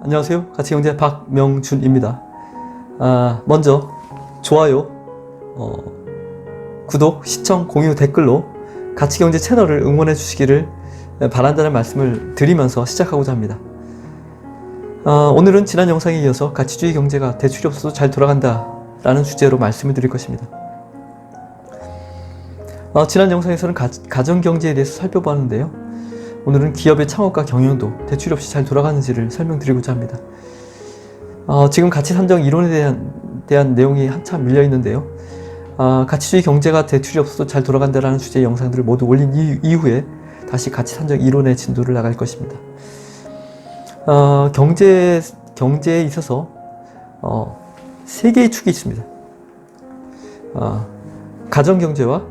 안녕하세요. 가치경제 박명준입니다. 먼저 좋아요, 구독, 시청, 공유, 댓글로 가치경제 채널을 응원해 주시기를 바란다는 말씀을 드리면서 시작하고자 합니다. 오늘은 지난 영상에 이어서 가치주의 경제가 대출이 없어도 잘 돌아간다 라는 주제로 말씀을 드릴 것입니다. 지난 영상에서는 가정경제에 대해서 살펴보았는데요. 오늘은 기업의 창업과 경영도 대출이 없이 잘 돌아가는지를 설명드리고자 합니다. 지금 가치 산정 이론에 대한 내용이 한참 밀려 있는데요. 가치주의 경제가 대출이 없어도 잘 돌아간다라는 주제의 영상들을 모두 올린 이후에 다시 가치 산정 이론의 진도를 나갈 것입니다. 경제에 있어서 세 개의 축이 있습니다. 가정경제와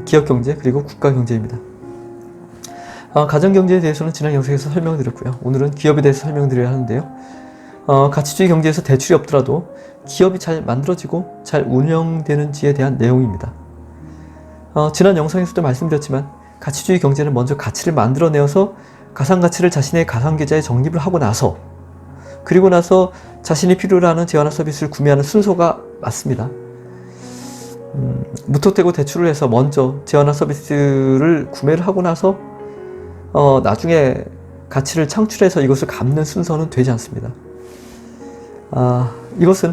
기업경제 그리고 국가경제입니다. 가정경제에 대해서는 지난 영상에서 설명드렸고요. 오늘은 기업에 대해서 설명드려야 하는데요. 가치주의 경제에서 대출이 없더라도 기업이 잘 만들어지고 잘 운영되는지에 대한 내용입니다. 지난 영상에서도 말씀드렸지만 가치주의 경제는 먼저 가치를 만들어내어서 가상가치를 자신의 가상계좌에 적립을 하고 나서 그리고 나서 자신이 필요로 하는 재화나 서비스를 구매하는 순서가 맞습니다. 무턱대고 대출을 해서 먼저 재화나 서비스를 구매를 하고 나서 나중에 가치를 창출해서 이것을 갚는 순서는 되지 않습니다. 이것은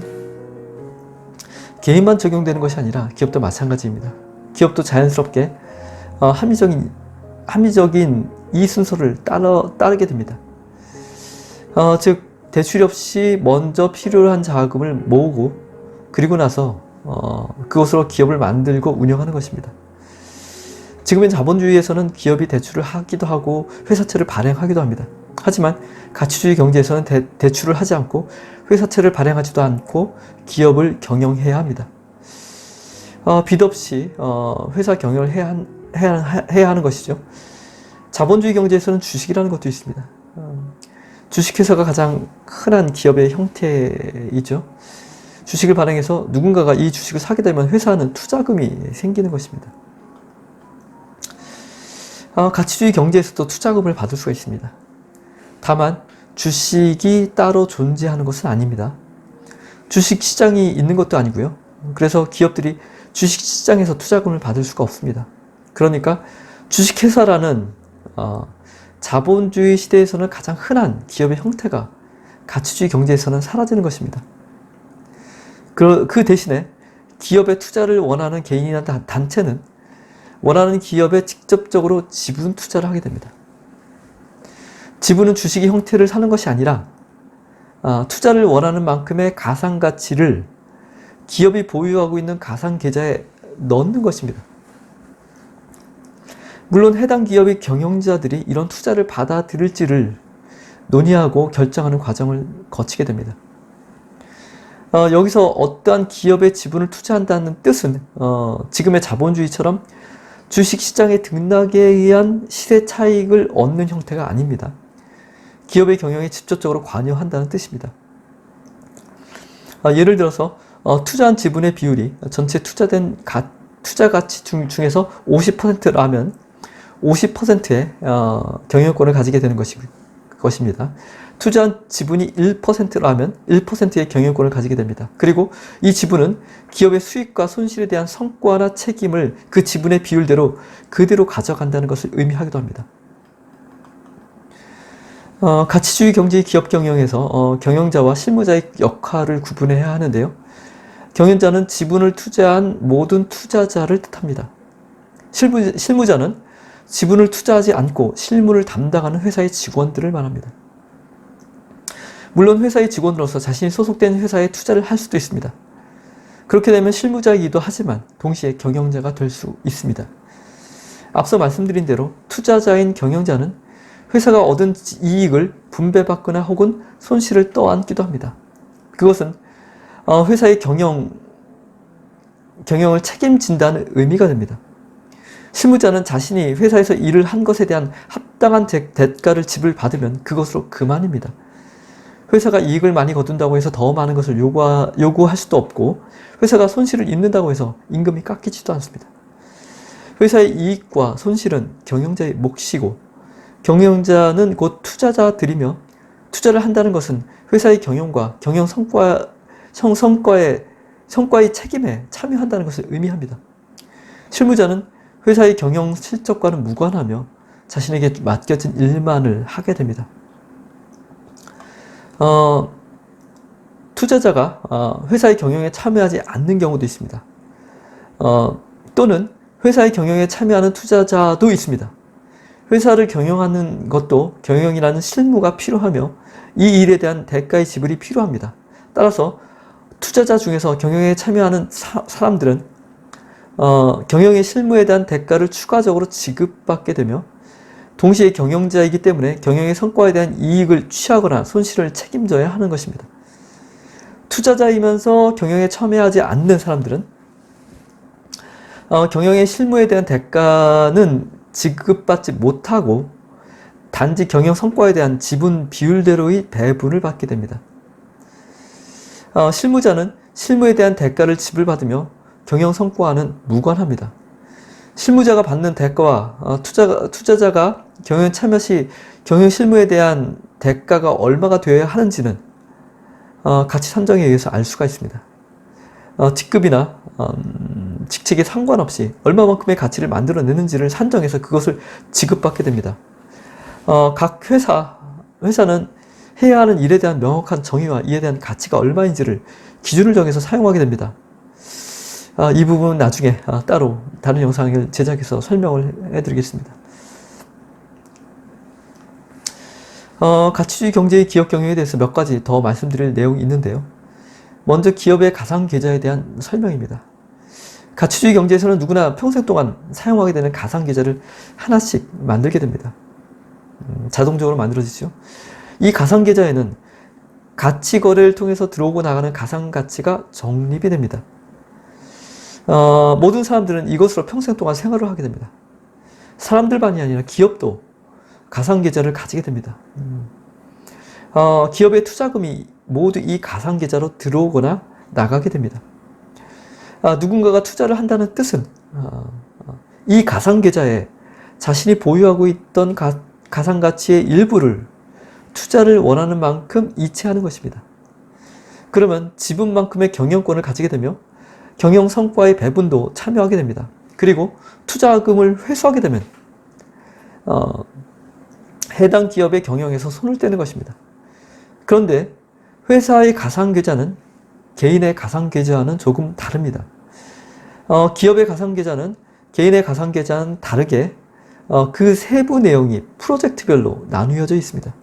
개인만 적용되는 것이 아니라 기업도 마찬가지입니다. 기업도 자연스럽게 합리적인 이 순서를 따르게 됩니다. 즉 대출이 없이 먼저 필요로 한 자금을 모으고 그리고 나서 그것으로 기업을 만들고 운영하는 것입니다. 지금의 자본주의에서는 기업이 대출을 하기도 하고 회사채를 발행하기도 합니다. 하지만 가치주의 경제에서는 대출을 하지 않고 회사채를 발행하지도 않고 기업을 경영해야 합니다. 빚 없이 회사 경영을 해야 하는 것이죠. 자본주의 경제에서는 주식이라는 것도 있습니다. 주식회사가 가장 흔한 기업의 형태이죠. 주식을 발행해서 누군가가 이 주식을 사게 되면 회사는 투자금이 생기는 것입니다. 가치주의 경제에서도 투자금을 받을 수가 있습니다. 다만 주식이 따로 존재하는 것은 아닙니다. 주식시장이 있는 것도 아니고요. 그래서 기업들이 주식시장에서 투자금을 받을 수가 없습니다. 그러니까 주식회사라는 자본주의 시대에서는 가장 흔한 기업의 형태가 가치주의 경제에서는 사라지는 것입니다. 그 대신에 기업에 투자를 원하는 개인이나 단체는 원하는 기업에 직접적으로 지분 투자를 하게 됩니다. 지분은 주식의 형태를 사는 것이 아니라 투자를 원하는 만큼의 가상가치를 기업이 보유하고 있는 가상계좌에 넣는 것입니다. 물론 해당 기업의 경영자들이 이런 투자를 받아들일지를 논의하고 결정하는 과정을 거치게 됩니다. 여기서 어떠한 기업의 지분을 투자한다는 뜻은 지금의 자본주의처럼 주식시장의 등락에 의한 시세 차익을 얻는 형태가 아닙니다. 기업의 경영에 직접적으로 관여한다는 뜻입니다. 예를 들어서 투자한 지분의 비율이 전체 투자된 투자 가치 중에서 50%라면 50%의 경영권을 가지게 되는 것입니다. 투자한 지분이 1%라면 1%의 경영권을 가지게 됩니다. 그리고 이 지분은 기업의 수익과 손실에 대한 성과나 책임을 그 지분의 비율대로 그대로 가져간다는 것을 의미하기도 합니다. 가치주의 경제의 기업 경영에서 경영자와 실무자의 역할을 구분해야 하는데요. 경영자는 지분을 투자한 모든 투자자를 뜻합니다. 실무자는 지분을 투자하지 않고 실무를 담당하는 회사의 직원들을 말합니다. 물론 회사의 직원으로서 자신이 소속된 회사에 투자를 할 수도 있습니다. 그렇게 되면 실무자이기도 하지만 동시에 경영자가 될 수 있습니다. 앞서 말씀드린 대로 투자자인 경영자는 회사가 얻은 이익을 분배받거나 혹은 손실을 떠안기도 합니다. 그것은 회사의 경영을 책임진다는 의미가 됩니다. 실무자는 자신이 회사에서 일을 한 것에 대한 합당한 대가를 지불받으면 그것으로 그만입니다. 회사가 이익을 많이 거둔다고 해서 더 많은 것을 요구할 수도 없고 회사가 손실을 입는다고 해서 임금이 깎이지도 않습니다. 회사의 이익과 손실은 경영자의 몫이고 경영자는 곧 투자자들이며 투자를 한다는 것은 회사의 경영과 경영 성과의 책임에 참여한다는 것을 의미합니다. 실무자는 회사의 경영 실적과는 무관하며 자신에게 맡겨진 일만을 하게 됩니다. 투자자가 회사의 경영에 참여하지 않는 경우도 있습니다. 또는 회사의 경영에 참여하는 투자자도 있습니다. 회사를 경영하는 것도 경영이라는 실무가 필요하며 이 일에 대한 대가의 지불이 필요합니다. 따라서 투자자 중에서 경영에 참여하는 사람들은 경영의 실무에 대한 대가를 추가적으로 지급받게 되며 동시에 경영자이기 때문에 경영의 성과에 대한 이익을 취하거나 손실을 책임져야 하는 것입니다. 투자자이면서 경영에 참여하지 않는 사람들은 경영의 실무에 대한 대가는 지급받지 못하고 단지 경영 성과에 대한 지분 비율대로의 배분을 받게 됩니다. 실무자는 실무에 대한 대가를 지불받으며 경영 성과와는 무관합니다. 실무자가 받는 대가와 투자자가 경영 참여 시 경영 실무에 대한 대가가 얼마가 되어야 하는지는 가치 산정에 의해서 알 수가 있습니다. 직급이나 직책에 상관없이 얼마만큼의 가치를 만들어내는지를 산정해서 그것을 지급받게 됩니다. 각 회사는 해야 하는 일에 대한 명확한 정의와 이에 대한 가치가 얼마인지를 기준을 정해서 사용하게 됩니다. 이 부분은 나중에 따로 다른 영상을 제작해서 설명을 해드리겠습니다. 가치주의 경제의 기업 경영에 대해서 몇 가지 더 말씀드릴 내용이 있는데요. 먼저 기업의 가상계좌에 대한 설명입니다. 가치주의 경제에서는 누구나 평생 동안 사용하게 되는 가상계좌를 하나씩 만들게 됩니다. 자동적으로 만들어지죠. 이 가상계좌에는 가치 거래를 통해서 들어오고 나가는 가상가치가 적립이 됩니다. 모든 사람들은 이것으로 평생 동안 생활을 하게 됩니다. 사람들만이 아니라 기업도 가상계좌를 가지게 됩니다. 기업의 투자금이 모두 이 가상계좌로 들어오거나 나가게 됩니다. 누군가가 투자를 한다는 뜻은 이 가상계좌에 자신이 보유하고 있던 가상가치의 일부를 투자를 원하는 만큼 이체하는 것입니다. 그러면 지분만큼의 경영권을 가지게 되며 경영 성과의 배분도 참여하게 됩니다. 그리고 투자금을 회수하게 되면 해당 기업의 경영에서 손을 떼는 것입니다. 그런데 회사의 가상계좌는 개인의 가상계좌와는 조금 다릅니다. 기업의 가상계좌는 개인의 가상계좌는 다르게 그 세부 내용이 프로젝트별로 나누어져 있습니다.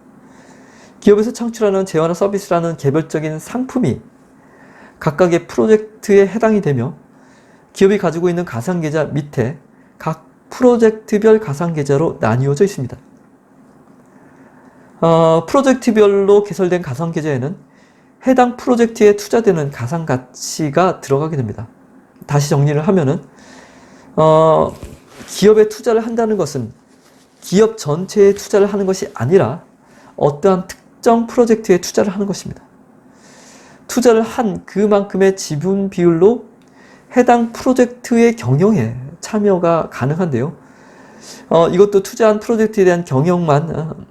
기업에서 창출하는 재화나 서비스라는 개별적인 상품이 각각의 프로젝트에 해당이 되며 기업이 가지고 있는 가상계좌 밑에 각 프로젝트별 가상계좌로 나뉘어져 있습니다. 프로젝트별로 개설된 가상계좌에는 해당 프로젝트에 투자되는 가상가치가 들어가게 됩니다. 다시 정리를 하면은 기업에 투자를 한다는 것은 기업 전체에 투자를 하는 것이 아니라 어떠한 특정 프로젝트에 투자를 하는 것입니다. 투자를 한 그만큼의 지분 비율로 해당 프로젝트의 경영에 참여가 가능한데요. 이것도 투자한 프로젝트에 대한 경영만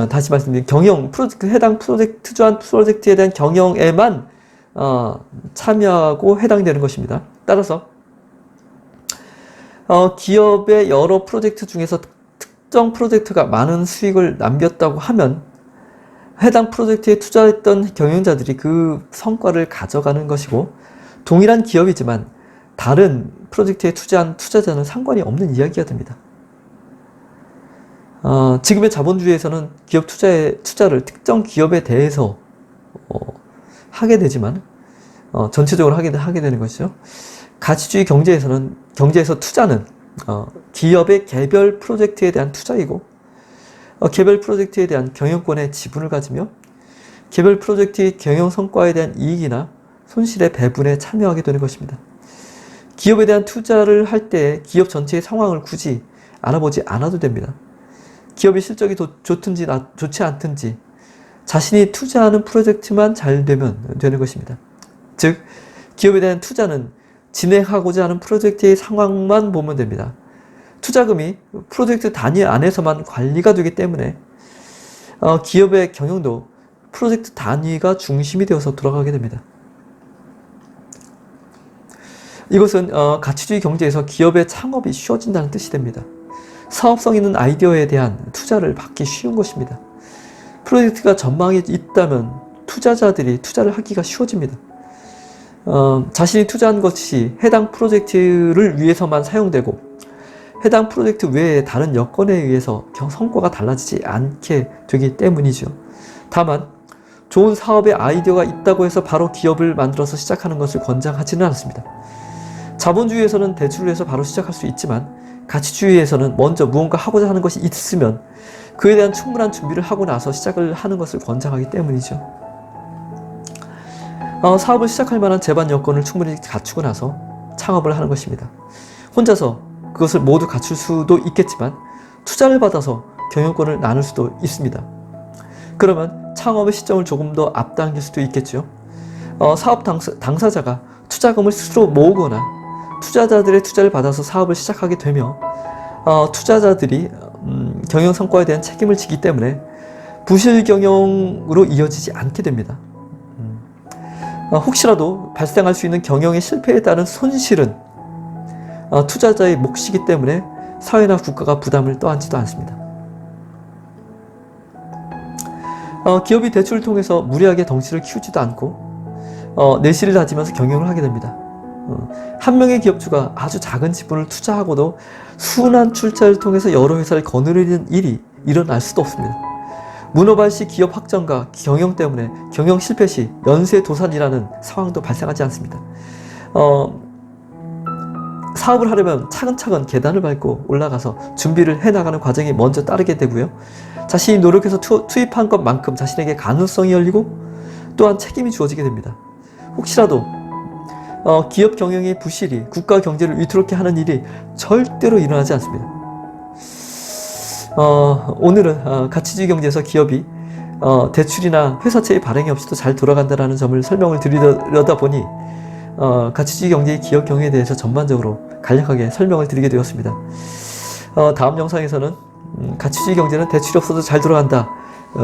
다시 말씀드리면 해당 투자한 프로젝트에 대한 경영에만 참여하고 해당되는 것입니다. 따라서 기업의 여러 프로젝트 중에서 특정 프로젝트가 많은 수익을 남겼다고 하면 해당 프로젝트에 투자했던 경영자들이 그 성과를 가져가는 것이고, 동일한 기업이지만 다른 프로젝트에 투자한 투자자는 상관이 없는 이야기가 됩니다. 지금의 자본주의에서는 기업 투자를 특정 기업에 대해서 하게 되지만 전체적으로 하게 되는 것이죠. 가치주의 경제에서 투자는 기업의 개별 프로젝트에 대한 투자이고, 개별 프로젝트에 대한 경영권의 지분을 가지며 개별 프로젝트의 경영 성과에 대한 이익이나 손실의 배분에 참여하게 되는 것입니다. 기업에 대한 투자를 할 때 기업 전체의 상황을 굳이 알아보지 않아도 됩니다. 기업의 실적이 좋든지 좋지 않든지 자신이 투자하는 프로젝트만 잘 되면 되는 것입니다. 즉, 기업에 대한 투자는 진행하고자 하는 프로젝트의 상황만 보면 됩니다. 투자금이 프로젝트 단위 안에서만 관리가 되기 때문에 기업의 경영도 프로젝트 단위가 중심이 되어서 돌아가게 됩니다. 이것은 가치주의 경제에서 기업의 창업이 쉬워진다는 뜻이 됩니다. 사업성 있는 아이디어에 대한 투자를 받기 쉬운 것입니다. 프로젝트가 전망이 있다면 투자자들이 투자를 하기가 쉬워집니다. 자신이 투자한 것이 해당 프로젝트를 위해서만 사용되고 해당 프로젝트 외에 다른 여건에 의해서 성과가 달라지지 않게 되기 때문이죠. 다만 좋은 사업의 아이디어가 있다고 해서 바로 기업을 만들어서 시작하는 것을 권장하지는 않습니다. 자본주의에서는 대출을 해서 바로 시작할 수 있지만 가치주의에서는 먼저 무언가 하고자 하는 것이 있으면 그에 대한 충분한 준비를 하고 나서 시작을 하는 것을 권장하기 때문이죠. 사업을 시작할 만한 제반 여건을 충분히 갖추고 나서 창업을 하는 것입니다. 혼자서 그것을 모두 갖출 수도 있겠지만 투자를 받아서 경영권을 나눌 수도 있습니다. 그러면 창업의 시점을 조금 더 앞당길 수도 있겠죠. 사업 당사자가 투자금을 스스로 모으거나 투자자들의 투자를 받아서 사업을 시작하게 되며 투자자들이 경영 성과에 대한 책임을 지기 때문에 부실 경영으로 이어지지 않게 됩니다. 혹시라도 발생할 수 있는 경영의 실패에 따른 손실은 투자자의 몫이기 때문에 사회나 국가가 부담을 떠안지도 않습니다. 기업이 대출을 통해서 무리하게 덩치를 키우지도 않고 내실을 다지면서 경영을 하게 됩니다. 한 명의 기업주가 아주 작은 지분을 투자하고도 순환 출자를 통해서 여러 회사를 거느리는 일이 일어날 수도 없습니다. 문어발 시 기업 확장과 경영 때문에 경영 실패 시 연쇄도산이라는 상황도 발생하지 않습니다. 사업을 하려면 차근차근 계단을 밟고 올라가서 준비를 해나가는 과정이 먼저 따르게 되고요. 자신이 노력해서 투입한 것만큼 자신에게 가능성이 열리고 또한 책임이 주어지게 됩니다. 혹시라도 기업 경영의 부실이 국가 경제를 위태롭게 하는 일이 절대로 일어나지 않습니다. 오늘은 가치주의 경제에서 기업이 대출이나 회사채의 발행이 없이도 잘 돌아간다는 점을 설명을 드리려다 보니 가치주의 경제의 기업 경영에 대해서 전반적으로 간략하게 설명을 드리게 되었습니다. 다음 영상에서는 가치주의 경제는 대출이 없어도 잘 돌아간다,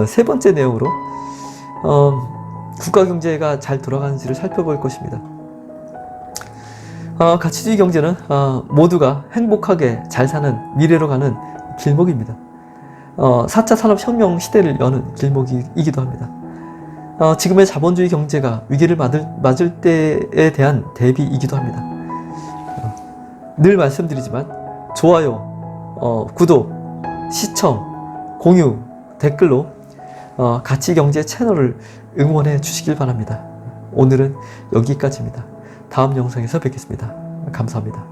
세 번째 내용으로 국가 경제가 잘 돌아가는지를 살펴볼 것입니다. 가치주의 경제는 모두가 행복하게 잘 사는 미래로 가는 길목입니다. 4차 산업혁명 시대를 여는 길목이기도 합니다. 지금의 자본주의 경제가 위기를 맞을 때에 대한 대비이기도 합니다. 늘 말씀드리지만 좋아요, 구독, 시청, 공유, 댓글로 가치경제 채널을 응원해 주시길 바랍니다. 오늘은 여기까지입니다. 다음 영상에서 뵙겠습니다. 감사합니다.